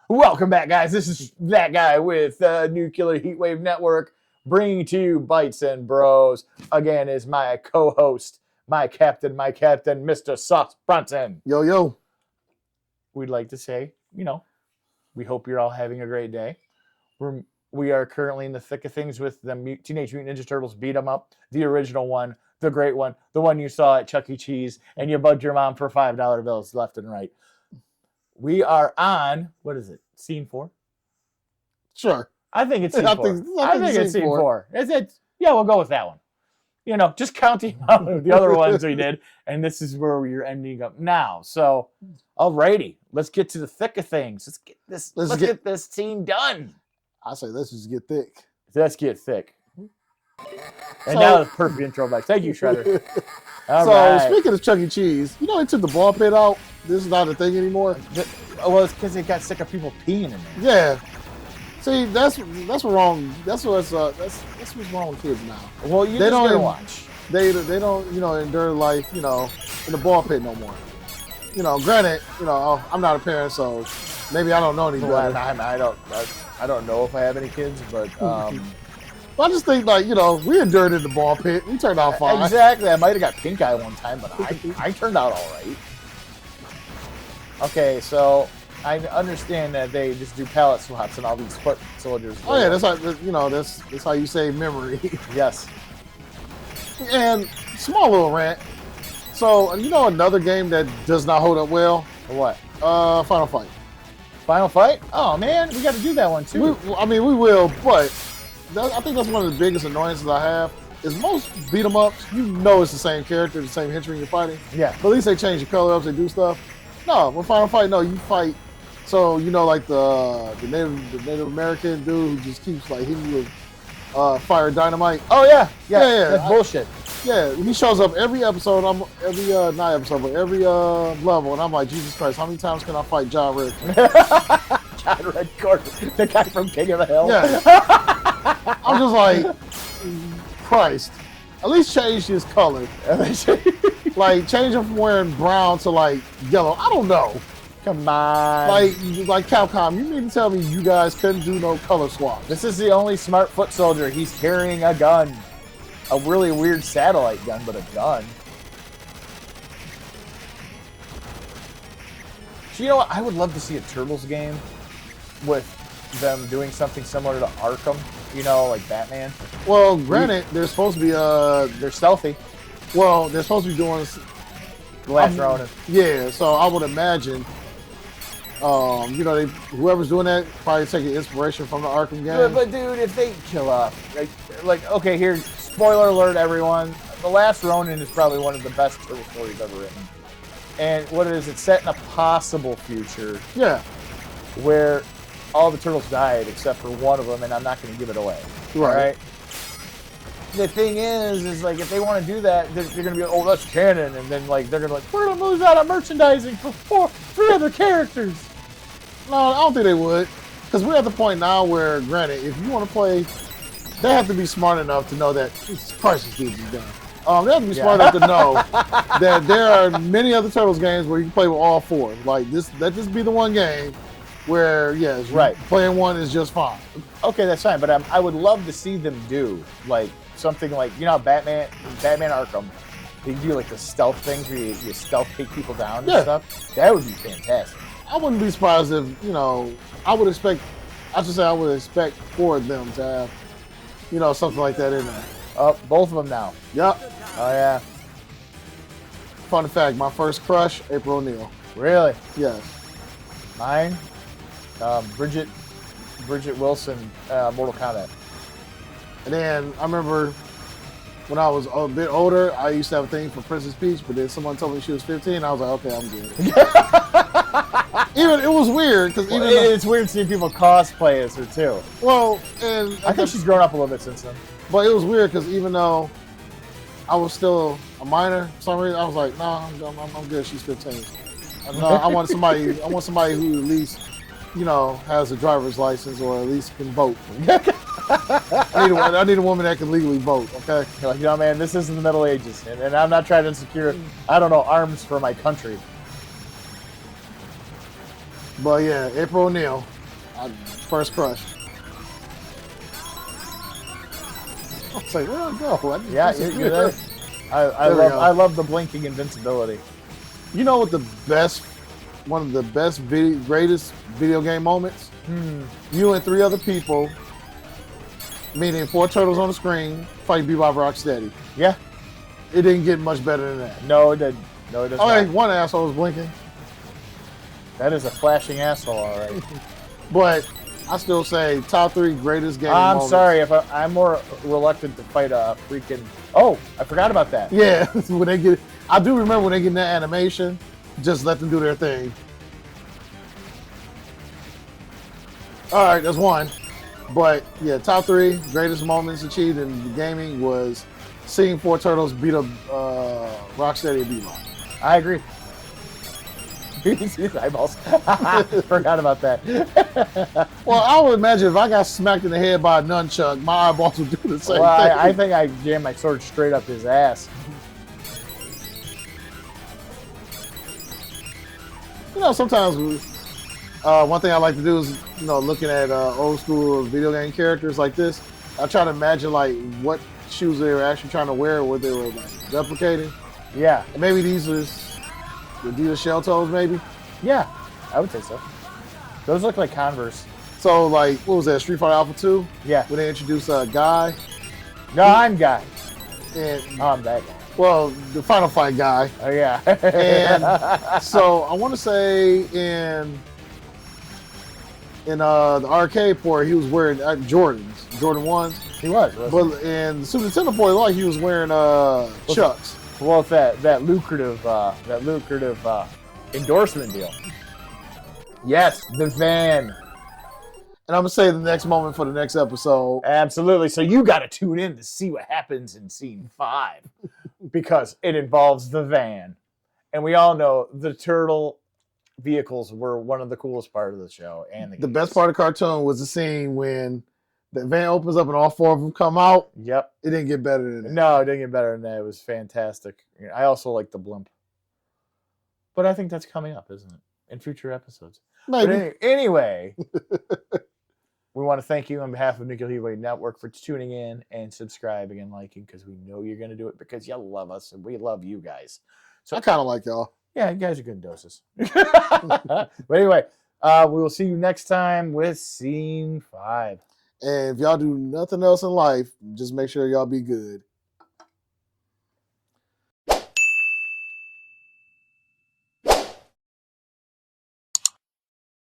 Welcome back, guys. This is that guy with Nuclear Heatwave Network, bringing to you Bytes and Bros. Again, is my co-host, my captain, Mr. Sauce Brunson. Yo, yo. We'd like to say, we hope you're all having a great day. We are currently in the thick of things with the Teenage Mutant Ninja Turtles Beat 'em Up, the original one, the great one, the one you saw at Chuck E. Cheese, and you bugged your mom for $5 bills left and right. We are on, what is it, scene 4? Sure. I think it's scene 4. I think it's scene 4. Is it? Yeah, we'll go with that one. Just counting the other ones we did, and this is where we're ending up now. So, alrighty, let's get to the thick of things. Let's get this scene done. I say let's just get thick. Let's get thick. And now the perfect intro back. Thank you, Shredder. Speaking of Chuck E. Cheese, they took the ball pit out. This is not a thing anymore. Well, it's because they got sick of people peeing in there. Yeah. See, that's what's wrong. That's what's wrong with kids now. Well, they don't watch. They don't endure life in the ball pit no more. Granted, I'm not a parent, so maybe I don't know any better. I don't know if I have any kids, but. I just think, we endured in the ball pit. We turned out fine. Exactly. I might have got pink eye one time, but I turned out all right. Okay, so I understand that they just do pallet swaps and all these foot soldiers. Oh yeah, that's how you save memory. Yes. And small little rant. So another game that does not hold up well. What? Final Fight. Final Fight? Oh man, we got to do that one too. We will, but I think that's one of the biggest annoyances I have. Is most beat 'em ups, it's the same character, the same henchman you're fighting. Yeah. But at least they change the color ups, they do stuff. No, when Final Fight, you fight. So like the Native American dude who just keeps hitting you with fire dynamite. Oh yeah. That's bullshit. Yeah, he shows up every episode. Every level, and I'm like, Jesus Christ, how many times can I fight John Red? John Redcord, the guy from King of the Hill. Yeah. I'm just like, Christ. At least change his color. Change him from wearing brown to yellow. I don't know. Come on. Like Capcom, you mean to tell me you guys couldn't do no color swaps? This is the only smart foot soldier. He's carrying a gun. A really weird satellite gun, but a gun. So you know what? I would love to see a Turtles game with them doing something similar to Arkham. Like Batman. Well, granted, they're supposed to be they're stealthy. Well, they're supposed to be doing Glass Ronin. Yeah, so I would imagine whoever's doing that probably taking inspiration from the Arkham game. But dude, if they kill off, okay, here, spoiler alert, everyone. The Last Ronin is probably one of the best turtle stories ever written. And what it is, it's set in a possible future. Yeah. Where all the turtles died except for one of them, and I'm not going to give it away. Right. The thing is if they want to do that, they're going to be like, oh, that's canon, and then they're going to we're going to lose out on merchandising for 3 other characters. No, I don't think they would, because we're at the point now where, granted, if you want to play, they have to be smart enough to know that Jesus Christ, this dude's done. They have to be smart enough to know that there are many other Turtles games where you can play with all 4. Let this be the one game where, yes, right, playing one is just fine. Okay, that's fine, but I would love to see them do something Batman Arkham. They do the stealth things where you stealth take people down and stuff. That would be fantastic. I wouldn't be surprised if I would expect for them to have something like that in there. Both of them now. Yep. Oh yeah. Fun fact: my first crush, April O'Neil. Really? Yes. Mine, Bridget Wilson, Mortal Kombat. And then I remember when I was a bit older, I used to have a thing for Princess Peach, but then someone told me she was 15. I was like, okay, I'm good. It was weird because it's weird seeing people cosplay as her too. Well, and I think she's grown up a little bit since then. But it was weird because even though I was still a minor, for some reason I was like, no, I'm good. She's 15. No, I want somebody who at least has a driver's license or at least can vote. I need a woman that can legally vote, okay? Man, this isn't the Middle Ages, and I'm not trying to secure, arms for my country. But yeah, April O'Neil. First crush. I was like, where'd I go? Yeah, you're there. I love the blinking invincibility. You know what one of the best, greatest video game moments? You and 3 other people, meaning 4 turtles on the screen, fight Bebop Rocksteady. Yeah. It didn't get much better than that. No, it didn't. No, it doesn't. Okay, one asshole was blinking. That is a flashing asshole, all right. But I still say top 3 greatest game I'm moments. sorry if I'm more reluctant to fight a freaking. Oh, I forgot about that. Yeah, when they get. I do remember when they get in that animation. Just let them do their thing. All right, that's one. But yeah, top 3 greatest moments achieved in gaming was seeing 4 turtles beat up Rocksteady and Bebop. I agree. You can see his eyeballs. Forgot about that. Well, I would imagine if I got smacked in the head by a nunchuck, my eyeballs would do the same thing. I think I jammed my sword straight up his ass. You know, sometimes one thing I like to do is, looking at old school video game characters like this, I try to imagine like what shoes they were actually trying to wear, what they were like replicating. Yeah. Maybe these was Adidas shell toes, maybe. Yeah, I would say so. Those look like Converse. So, like, what was that? Street Fighter Alpha 2? Yeah. When they introduced Guy. No, I'm Guy. And I'm that guy. well, the Final Fight guy. Oh yeah. And so I want to say in the arcade port, he was wearing Jordans, Jordan 1s. He was. But in the Super Nintendo port, like he was wearing Chucks. Well, it's that lucrative endorsement deal. Yes, the van. And I'm gonna say the next moment for the next episode. Absolutely. So you got to tune in to see what happens in scene 5 because it involves the van, and we all know the turtle vehicles were one of the coolest part of the show. And the best part of the cartoon was the scene when the van opens up and all 4 of them come out. Yep. It didn't get better than that. No, it didn't get better than that. It was fantastic. I also like the blimp. But I think that's coming up, isn't it? In future episodes. Maybe. But anyway, we want to thank you on behalf of Nuclear Heatwave Network for tuning in and subscribing and liking because we know you're going to do it because you love us and we love you guys. So I kind of like y'all. Yeah, you guys are good in doses. But anyway, we will see you next time with Scene 5. And if y'all do nothing else in life, just make sure y'all be good.